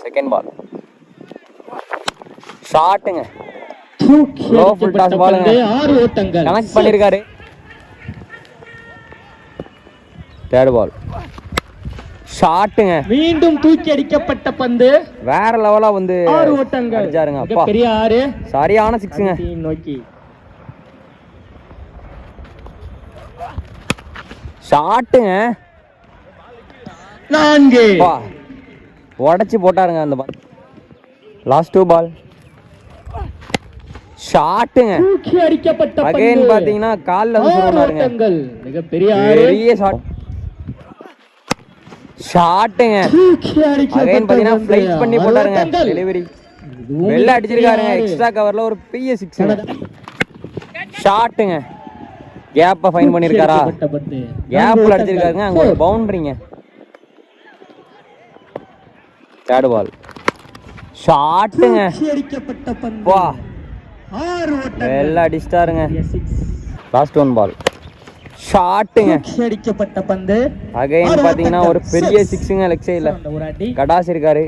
Second ball ஷாட்டுங்க. Connect பண்ணிருக்காரு. Third பால் ஷாட்டுங்க. மீண்டும் தூக்கி அடிக்கப்பட்ட பந்து வேற லெவலா வந்து 6 ஓட்டங்கள் அடிச்சாருங்க. அப்பா பெரிய 6 சரியான சிக்ஸுங்க. நோக்கி ஷாட்டுங்க. 4 உடைச்சு போட்டாருங்க அந்த பால். லாஸ்ட் 2 பால் ஷாட்டுங்க. தூக்கி அடிக்கப்பட்ட பந்து அகைன் பாத்தீங்கன்னா கால்ல வந்து சுருனாருங்க. மிகப்பெரிய பெரிய ஷாட். ஷாட்டுங்க. அகைன் பாத்தீங்கன்னா ஃளைட் பண்ணி போட்டாருங்க. டெலிவரி வெள்ள அடிச்சிருக்காருங்க. எக்ஸ்ட்ரா கவர்ல ஒரு பெரிய 6. ஷாட்டுங்க. கேப்ப ஃபைன் பண்ணிருக்காரா? கேப்ல அடிச்சிருக்காருங்க. அங்க ஒரு பவுண்டரிங்க. தேர்ட் பால் ஷாட்டுங்க. வா 6 ஓட்டங்கள் வெள்ள அடிச்சிட்டாருங்க. லாஸ்ட் 1 பால் ஷாட்டுங்க. அடிக்கப்பட்ட பந்து அகைன் பாத்தீங்கன்னா ஒரு பெரிய 6ங்க. லெக் சைடுல கடாஸ் இருக்காரு.